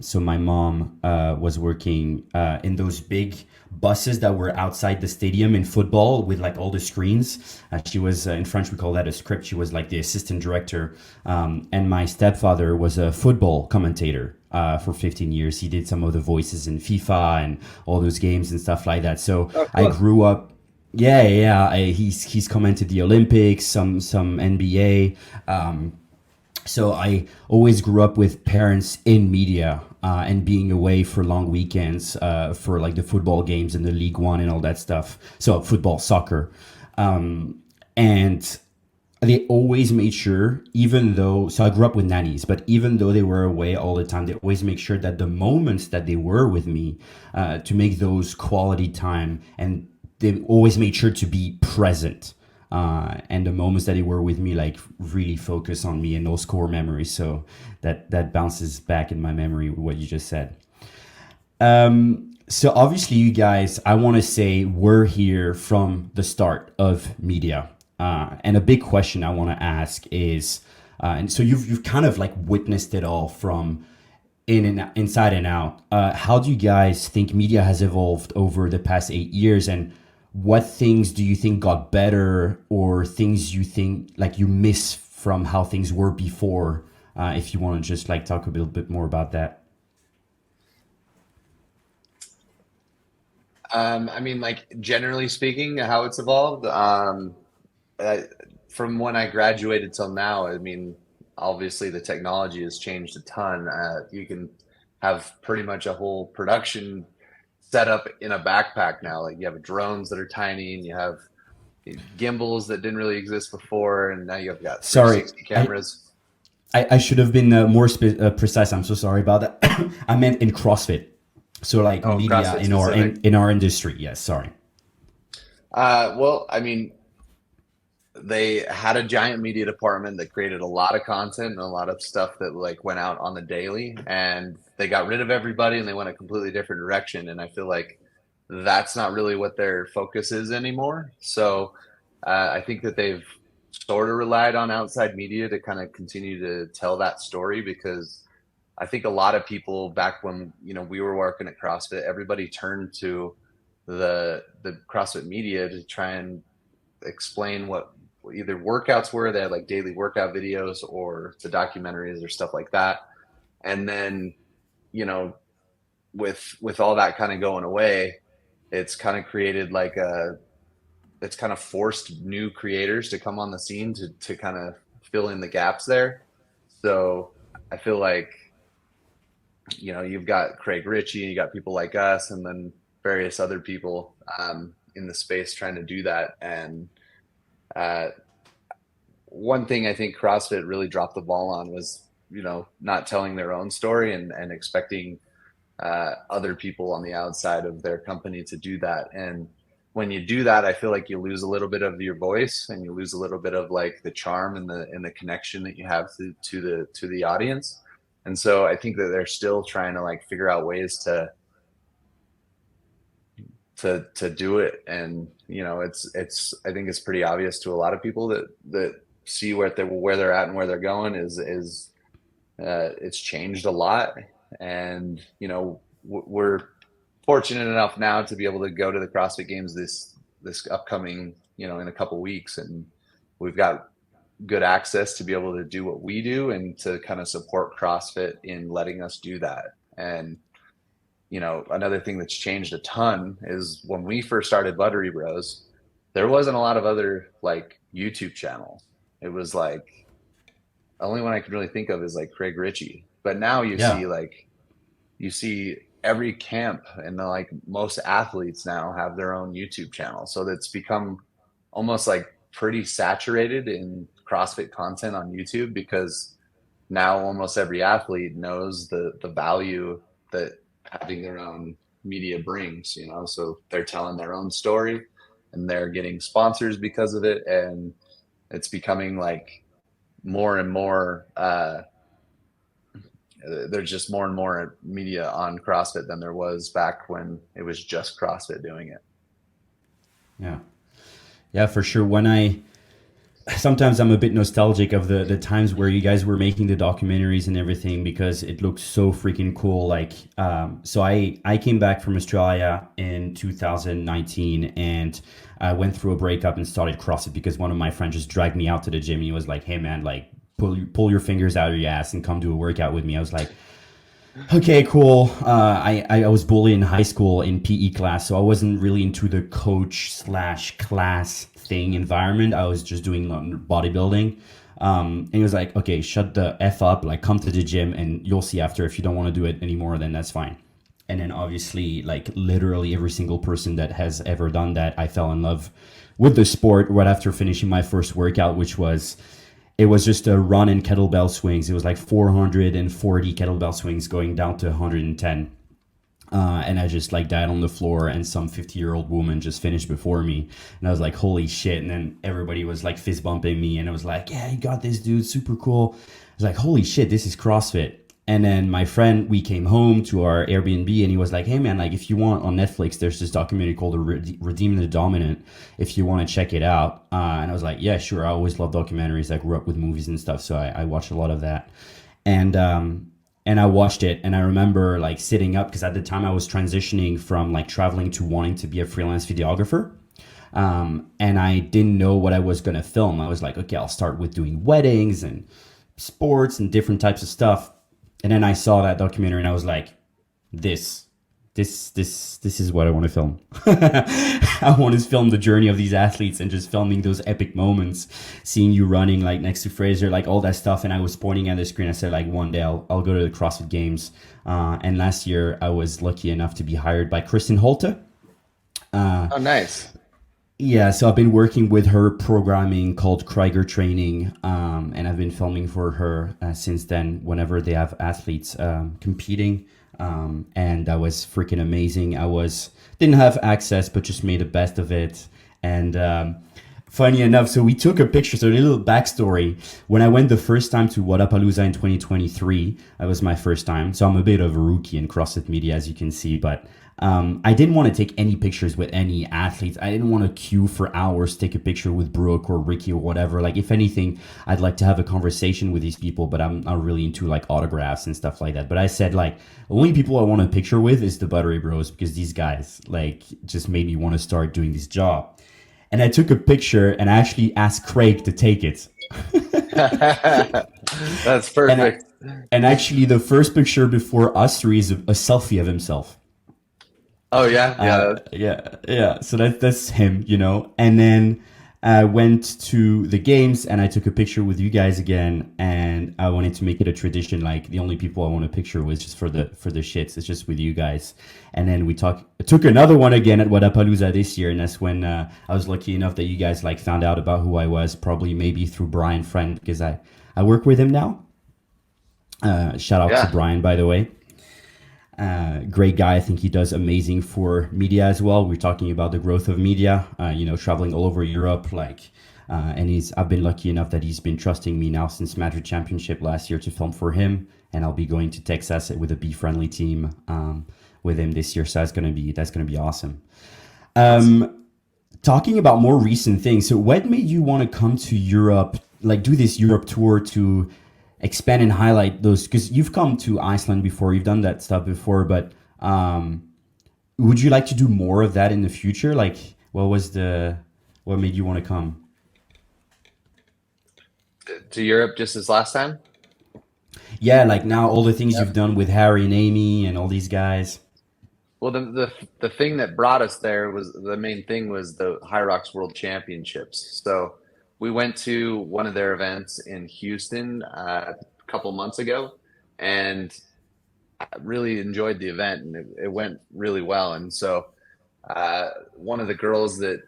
So my mom was working in those big buses that were outside the stadium in football with like all the screens. She was in French we call that a script. She was like the assistant director. And my stepfather was a football commentator. For 15 years, he did some of the voices in FIFA and all those games and stuff like that. So Oh, I cool. grew up, yeah, yeah. He's commented the Olympics, some NBA. So I always grew up with parents in media and being away for long weekends for like the football games and the League One and all that stuff. So football, soccer, and they always made sure, even though, so I grew up with nannies, but even though they were away all the time, they always make sure that the moments that they were with me, to make those quality time, and they always made sure to be present. And the moments that they were with me, like really focus on me and those core memories. So that bounces back in my memory with what you just said. So obviously, you guys, I want to say we're here from the start of media, and a big question I want to ask is, and so you've kind of like witnessed it all from inside and out. How do you guys think media has evolved over the past 8 years, and what things do you think got better, or things you think like you miss from how things were before? If you want to just like talk a little bit more about that. I mean, like generally speaking, how it's evolved. I, from when I graduated till now, I mean, obviously the technology has changed a ton. You can have pretty much a whole production set up in a backpack now. Like you have drones that are tiny, and you have gimbals that didn't really exist before, and now you've got Sorry, 360 cameras. I should have been more precise. I'm so sorry about that. I meant in CrossFit. So like Oh, media CrossFit specific. in our industry. Yes, sorry. Well, I mean, they had a giant media department that created a lot of content and a lot of stuff that like went out on the daily, and they got rid of everybody and they went a completely different direction. And I feel like that's not really what their focus is anymore. So I think that they've sort of relied on outside media to kind of continue to tell that story, because I think a lot of people back when we were working at CrossFit, everybody turned to the CrossFit media to try and explain what either workouts were. They had like daily workout videos or the documentaries or stuff like that. And then, you know, with all that kind of going away, it's kind of created like it's kind of forced new creators to come on the scene to kind of fill in the gaps there. So I feel like, you've got Craig Ritchie, you got people like us, and then various other people in the space trying to do that. And uh, one thing I think CrossFit really dropped the ball on was, not telling their own story and expecting other people on the outside of their company to do that. And when you do that, I feel like you lose a little bit of your voice, and you lose a little bit of like the charm and the connection that you have to the audience. And so I think that they're still trying to like figure out ways to do it. And it's I think it's pretty obvious to a lot of people that see where they're at and where they're going is it's changed a lot. And we're fortunate enough now to be able to go to the CrossFit Games this upcoming, in a couple weeks, and we've got good access to be able to do what we do and to kind of support CrossFit in letting us do that. And another thing that's changed a ton is when we first started Buttery Bros, there wasn't a lot of other like YouTube channels. It was like the only one I can really think of is like Craig Ritchie. But now you see every camp, and like most athletes now have their own YouTube channel. So that's become almost like pretty saturated in CrossFit content on YouTube, because now almost every athlete knows the value that having their own media brings, so they're telling their own story and they're getting sponsors because of it. And it's becoming like more and more, there's just more and more media on CrossFit than there was back when it was just CrossFit doing it. Yeah, for sure. Sometimes I'm a bit nostalgic of the times where you guys were making the documentaries and everything, because it looked so freaking cool. Like, so I came back from Australia in 2019, and I went through a breakup and started CrossFit because one of my friends just dragged me out to the gym, and he was like, "Hey man, like pull your fingers out of your ass and come do a workout with me." I was like, okay, cool. I was bullied in high school in PE class, so I wasn't really into the coach/class thing environment. I was just doing bodybuilding. And he was like, okay, shut the F up, like come to the gym and you'll see after. If you don't want to do it anymore, then that's fine. And then obviously, like literally every single person that has ever done that, I fell in love with the sport right after finishing my first workout, which was just a run in kettlebell swings. It was like 440 kettlebell swings going down to 110. And I just like died on the floor, and some 50-year-old woman just finished before me. And I was like, holy shit. And then everybody was like fist bumping me, and I was like, yeah, you got this, dude, super cool. I was like, holy shit, this is CrossFit. And then my friend, we came home to our Airbnb, and he was like, hey man, like if you want, on Netflix, there's this documentary called Redeem the Dominant, if you want to check it out. And I was like, yeah, sure. I always love documentaries. I grew up with movies and stuff, so I watched a lot of that. And I watched it, and I remember like sitting up, because at the time I was transitioning from like traveling to wanting to be a freelance videographer. And I didn't know what I was going to film. I was like, okay, I'll start with doing weddings and sports and different types of stuff. And then I saw that documentary, and I was like, this is what I want to film. I want to film the journey of these athletes and just filming those epic moments, seeing you running like next to Fraser, like all that stuff. And I was pointing at the screen. I said, like, one day I'll go to the CrossFit Games. And last year I was lucky enough to be hired by Kristen Holte. Oh, nice. Yeah, so I've been working with her programming called Krieger Training, and I've been filming for her since then whenever they have athletes competing. And that was freaking amazing. Didn't have access, but just made the best of it. And funny enough, so we took a picture. So a little backstory. When I went the first time to Wadapalooza in 2023, that was my first time. So I'm a bit of a rookie in CrossFit media, as you can see, but I didn't want to take any pictures with any athletes. I didn't want to queue for hours to take a picture with Brooke or Ricky or whatever. Like, if anything, I'd like to have a conversation with these people, but I'm not really into like autographs and stuff like that. But I said, like, the only people I want a picture with is the Buttery Bros, because these guys like just made me want to start doing this job. And I took a picture, and I actually asked Craig to take it. That's perfect. And actually, the first picture before us three is a selfie of himself. Oh yeah, yeah. So that's him, you know. And then I went to the games and I took a picture with you guys again, and I wanted to make it a tradition. Like the only people I want to picture was just for the shits. It's just with you guys, and then we took another one again at Wadapalooza this year, and that's when I was lucky enough that you guys like found out about who I was, probably maybe through Brian Friend, because I work with him now. Shout out to Brian, by the way. Great guy. I think he does amazing for media as well. We're talking about the growth of media, traveling all over Europe, and I've been lucky enough that he's been trusting me now since Madrid Championship last year to film for him. And I'll be going to Texas with a Be Friendly team, with him this year. So that's going to be awesome. Talking about more recent things. So what made you want to come to Europe, like do this Europe tour to expand and highlight those, because you've come to Iceland before, you've done that stuff before, but would you like to do more of that in the future? Like what made you want to come to Europe just as last time? Yeah, like now all the things you've done with Harry and Amy and all these guys. Well, the thing that brought us there was the main thing was the High Rocks World Championships. So we went to one of their events in Houston a couple months ago, and I really enjoyed the event, and it went really well. And so one of the girls that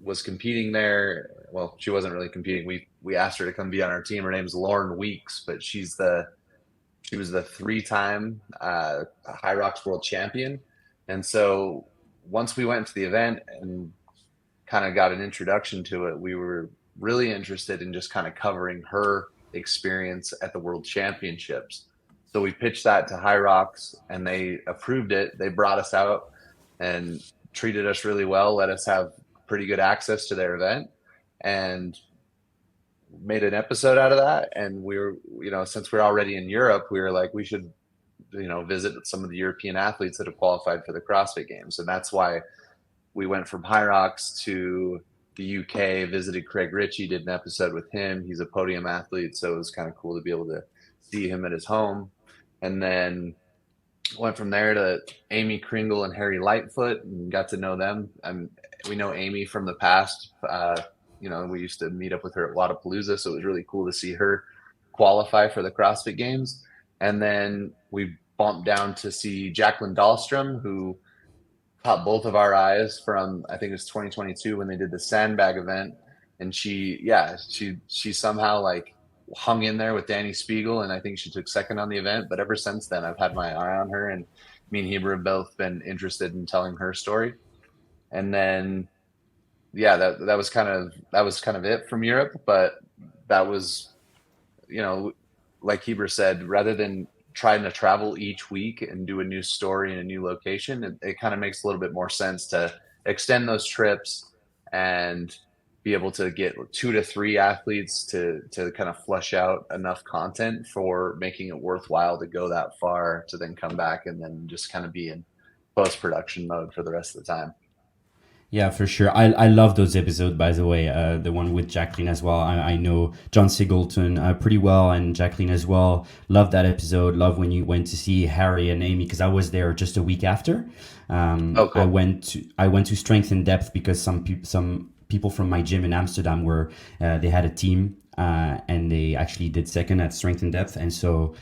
was competing there, well, she wasn't really competing. We asked her to come be on our team. Her name's Lauren Weeks, but she was the 3-time High Rocks World Champion. And so once we went to the event and kind of got an introduction to it, we were really interested in just kind of covering her experience at the World Championships. So we pitched that to High Rocks and they approved it. They brought us out and treated us really well, let us have pretty good access to their event, and made an episode out of that. And we were, since we're already in Europe, we were like, we should, visit some of the European athletes that have qualified for the CrossFit Games. And that's why we went from High Rocks to the UK, visited Craig Ritchie, did an episode with him. He's a podium athlete, so it was kind of cool to be able to see him at his home. And then went from there to Amy Kringle and Harry Lightfoot and got to know them. We know Amy from the past. We used to meet up with her at Wadapalooza, so it was really cool to see her qualify for the CrossFit Games. And then we bumped down to see Jacqueline Dahlstrom, who caught both of our eyes from, I think it was 2022 when they did the sandbag event. And she somehow like hung in there with Danny Spiegel, and I think she took second on the event. But ever since then, I've had my eye on her, and me and Heber have both been interested in telling her story. And then, that was kind of it from Europe. But that was, like Heber said, rather than trying to travel each week and do a new story in a new location, it kind of makes a little bit more sense to extend those trips and be able to get 2 to 3 athletes to kind of flush out enough content for making it worthwhile to go that far, to then come back and then just kind of be in post-production mode for the rest of the time. Yeah, for sure. I love those episodes, by the way. The one with Jacqueline as well. I know John Singleton pretty well, and Jacqueline as well. Love that episode. Love when you went to see Harry and Amy, because I was there just a week after. Cool. I went to Strength in Depth because some people from my gym in Amsterdam they had a team, and they actually did second at Strength in Depth, and so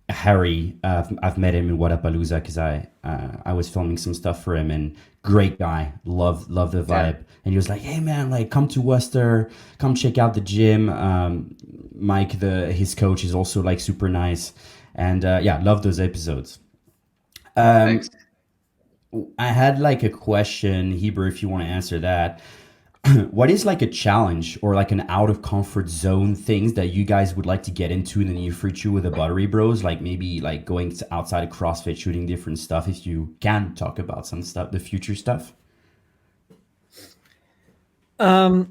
Harry, I've met him in Wadapalooza because I was filming some stuff for him, and great guy, love the vibe. Yeah. And he was like, hey man, like come to Worcester, come check out the gym. Mike, his coach, is also like super nice, and love those episodes. Thanks. I had like a question, Heber, if you want to answer that. What is like a challenge or like an out of comfort zone things that you guys would like to get into in the near future with the Buttery Bros? Like maybe like going outside of CrossFit, shooting different stuff, if you can talk about some stuff, the future stuff. Yeah,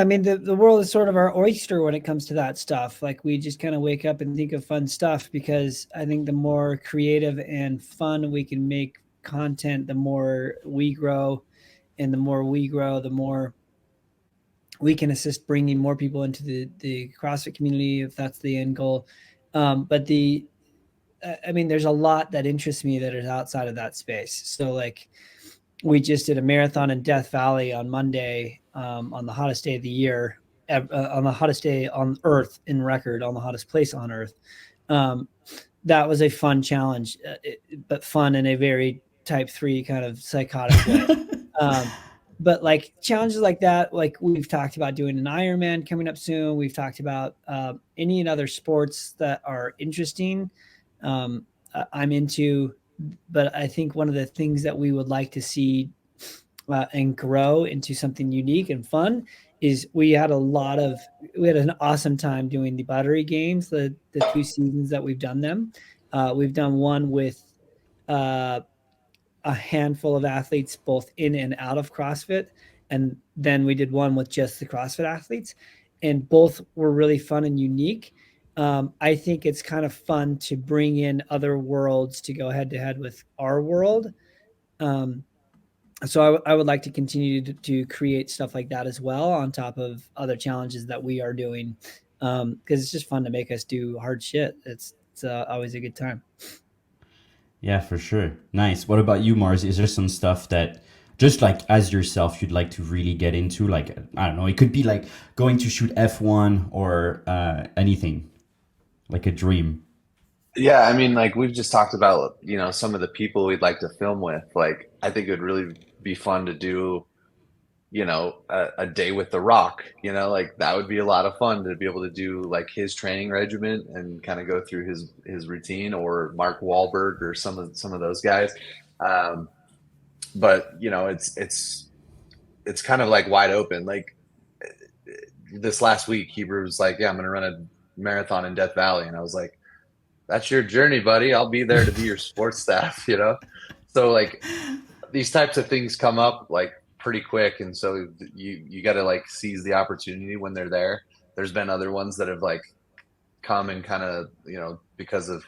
I mean, the world is sort of our oyster when it comes to that stuff. Like we just kind of wake up and think of fun stuff, because I think the more creative and fun we can make content, the more we grow. And the more we grow, the more we can assist bringing more people into the CrossFit community, if that's the end goal. But there's a lot that interests me that is outside of that space. So like we just did a marathon in Death Valley on Monday, on the hottest day of the year, on the hottest day on Earth in record, on the hottest place on Earth. That was a fun challenge, but fun in a very type 3 kind of psychotic way. But like challenges like that, like we've talked about doing an Ironman coming up soon. We've talked about any and other sports that are interesting. I'm into, but I think one of the things that we would like to see and grow into something unique and fun is we had an awesome time doing the Buttery games, the 2 seasons that we've done them. We've done one with a handful of athletes, both in and out of CrossFit. And then we did one with just the CrossFit athletes, and both were really fun and unique. I think it's kind of fun to bring in other worlds to go head to head with our world. So I would like to continue to create stuff like that as well, on top of other challenges that we are doing, because it's just fun to make us do hard shit. It's always a good time. Yeah, for sure. Nice. What about you, Mars? Is there some stuff that just like as yourself you'd like to really get into? Like, I don't know, it could be like going to shoot F1 or anything, like a dream. Yeah, I mean, like we've just talked about, some of the people we'd like to film with. Like, I think it would really be fun to do, a day with The Rock. Like that would be a lot of fun to be able to do like his training regimen and kind of go through his routine, or Mark Wahlberg or some of those guys. But it's kind of like wide open. Like this last week, Heber was like, "Yeah, I'm going to run a marathon in Death Valley," and I was like, "That's your journey, buddy. I'll be there to be your sports staff." So like these types of things come up like pretty quick, and so you got to like seize the opportunity when they're there. There's been other ones that have like come and kind of because of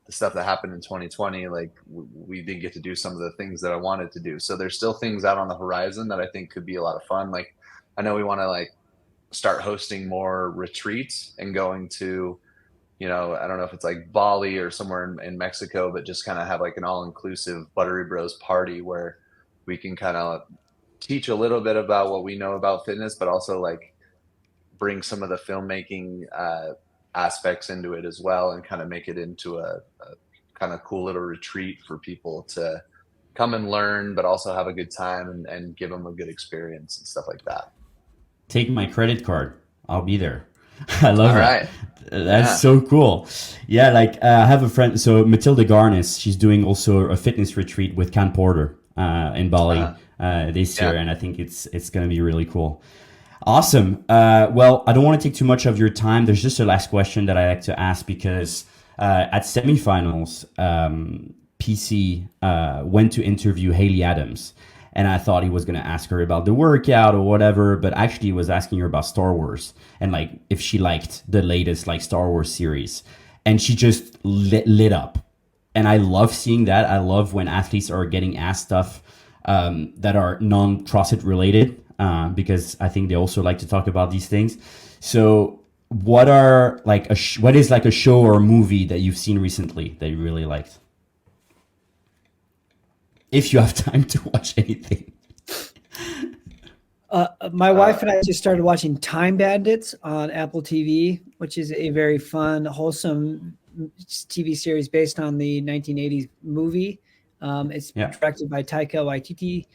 the stuff that happened in 2020, like we didn't get to do some of the things that I wanted to do. So there's still things out on the horizon that I think could be a lot of fun. Like I know we want to like start hosting more retreats and going to I don't know if it's like Bali or somewhere in Mexico, but just kind of have like an all-inclusive Buttery Bros party where we can kind of teach a little bit about what we know about fitness, but also like bring some of the filmmaking aspects into it as well, and kind of make it into a kind of cool little retreat for people to come and learn, but also have a good time and give them a good experience and stuff like that. Take my credit card. I'll be there. I love it. Right. That's so cool. Yeah, like I have a friend, so Matilda Garnis, she's doing also a fitness retreat with Can Porter in Bali this year, and I think it's going to be really cool. Awesome. Well, I don't want to take too much of your time. There's just a last question that I like to ask, because at semifinals, PC went to interview Haley Adams, and I thought he was going to ask her about the workout or whatever, but actually he was asking her about Star Wars and like if she liked the latest like Star Wars series, and she just lit up. And I love seeing that. I love when athletes are getting asked stuff that are non-CrossFit related, because I think they also like to talk about these things. So what are like what is like a show or a movie that you've seen recently that you really liked? If you have time to watch anything. My wife and I just started watching Time Bandits on Apple TV, which is a very fun, wholesome TV series based on the 1980s movie. It's directed by Taika Waititi.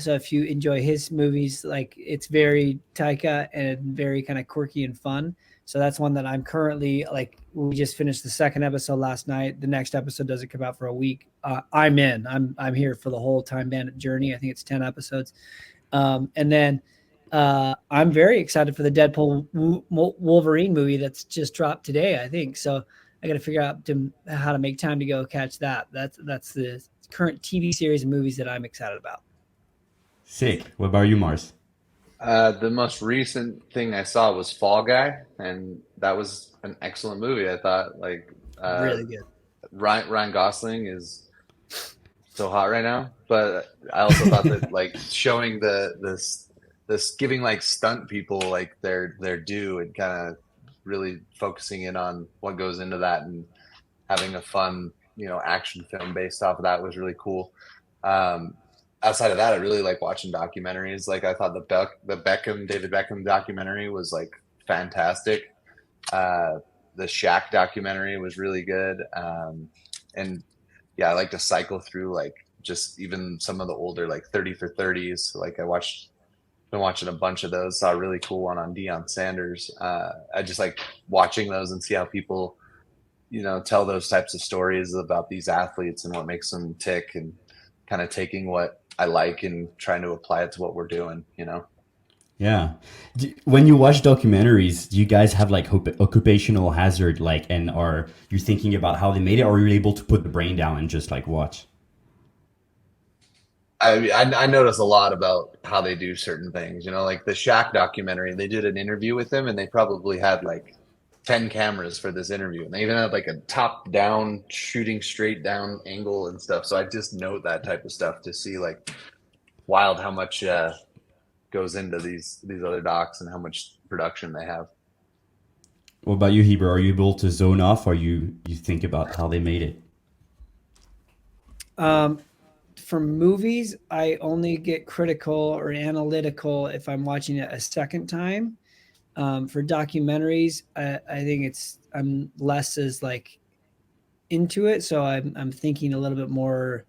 So if you enjoy his movies, like it's very Taika and very kind of quirky and fun. So that's one that I'm currently like, we just finished the second episode last night. The next episode doesn't come out for a week. I'm in, I'm here for the whole Time Bandit journey. I think it's 10 episodes. And then I'm very excited for the Deadpool Wolverine movie that's just dropped today, I think. So I got to figure out how to make time to go catch that. That's the current TV series and movies that I'm excited about. Sick. What about you, Mars? The most recent thing I saw was Fall Guy, and that was an excellent movie. I thought, like, really good. Ryan Gosling is so hot right now, but I also thought that like showing this giving like stunt people like their due, and kind of really focusing in on what goes into that, and having a fun action film based off of that was really cool. outside of that, I really like watching documentaries. Like I thought the David Beckham documentary was like fantastic. The Shaq documentary was really good. And yeah, I like to cycle through like just even some of the older like 30 for 30s. Like been watching a bunch of those. Saw a really cool one on Deion Sanders. I just like watching those and see how people, tell those types of stories about these athletes and what makes them tick, and kind of taking what I like and trying to apply it to what we're doing. Yeah. When you watch documentaries, do you guys have like occupational hazard, like, and are you thinking about how they made it, or are you able to put the brain down and just like watch? I notice a lot about how they do certain things, like the Shaq documentary. They did an interview with him, and they probably had like 10 cameras for this interview, and they even had like a top down shooting straight down angle and stuff. So I just note that type of stuff to see like wild how much goes into these other docs and how much production they have. What about you, Heber? Are you able to zone off, or you think about how they made it? For movies, I only get critical or analytical if I'm watching it a second time. For documentaries, I think I'm less as like into it, so I'm thinking a little bit more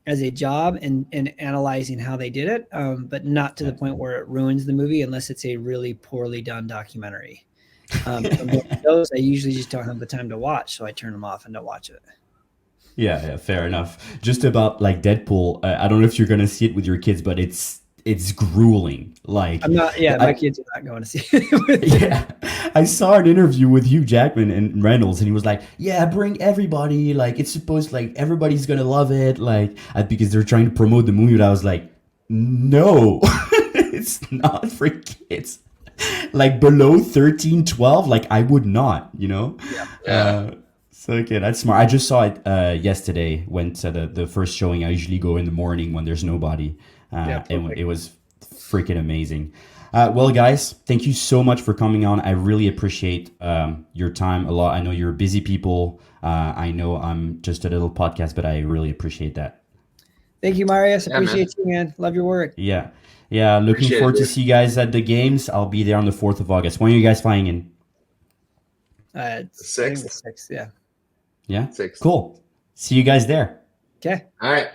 as a job and analyzing how they did it, but not to the point where it ruins the movie unless it's a really poorly done documentary. Those I usually just don't have the time to watch, so I turn them off and don't watch it. Yeah, fair enough. Just about like Deadpool, I don't know if you're gonna see it with your kids, but it's grueling. Like I'm not. Yeah, my kids are not going to see it. Yeah, I saw an interview with Hugh Jackman and Reynolds, and he was like, "Yeah, bring everybody. Like it's supposed like everybody's gonna love it. Like because they're trying to promote the movie." But I was like, "No, it's not for kids. Like below 13, 12, like I would not. Yeah. So okay, that's smart. I just saw it yesterday. Went to the first showing. I usually go in the morning when there's nobody, and it was freaking amazing. Well, guys, thank you so much for coming on. I really appreciate your time a lot. I know you're busy people. I know I'm just a little podcast, but I really appreciate that. Thank you, Marius. Appreciate you, man. Love your work. Yeah. Looking Appreciate forward it, to dude. see you guys at the games. I'll be there on the 4th of August. When are you guys flying in? It's Sixth. the 6th, yeah. Yeah. 6th. Cool. See you guys there. Okay. All right.